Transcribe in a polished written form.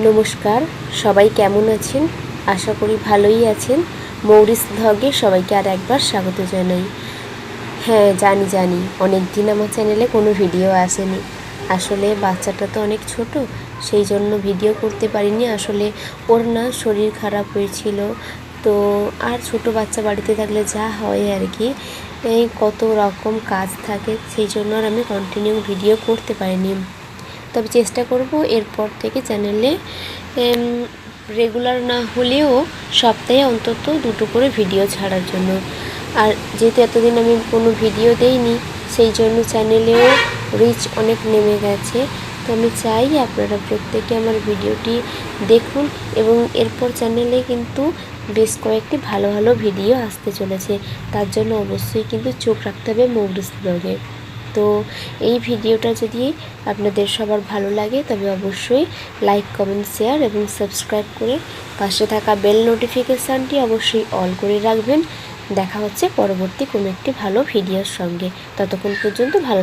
নমস্কার, সবাই কেমন আছেন? আশা করি ভালোই আছেন। মৌরিস ভ্লগে সবাইকে আর একবার স্বাগত জানাই। হ্যাঁ, জানি অনেক দিন আমার চ্যানেলে কোনো ভিডিও আসেনি। আসলে বাচ্চাটা তো অনেক ছোট, সেই জন্য ভিডিও করতে পারিনি। আসলে ওর না শরীর খারাপ হয়েছিল, তো আর ছোট বাচ্চা বাড়িতে থাকলে যা হয় আর কি, এই কত রকম কাজ থাকে, সেই জন্য আর আমি কন্টিনিউ ভিডিও করতে পারিনি। তবে চেষ্টা করব এরপর থেকে চ্যানেলে রেগুলার না হলেও সপ্তাহে অন্তত দুটো করে ভিডিও ছাড়ার জন্য। আর যেহেতু এতদিন আমি কোনো ভিডিও দেইনি, সেই জন্য চ্যানেলেও রিচ অনেক নেমে গেছে। তো আমি চাই আপনারা প্রত্যেকে আমার ভিডিওটি দেখুন, এবং এরপর চ্যানেলে কিন্তু বেশ কয়েকটি ভালো ভালো ভিডিও আসতে চলেছে। তার জন্য অবশ্যই কিন্তু চোখ রাখতে হবে মৌরিস ব্লগে। তো এই ভিডিওটা যদি আপনাদের সবার ভালো লাগে তবে অবশ্যই লাইক, কমেন্ট, শেয়ার এবং সাবস্ক্রাইব করে পাশে থাকা বেল নোটিফিকেশানটি অবশ্যই অল করে রাখবেন। দেখা হচ্ছে পরবর্তী কোনো একটি ভালো ভিডিওর সঙ্গে। ততক্ষণ পর্যন্ত ভালো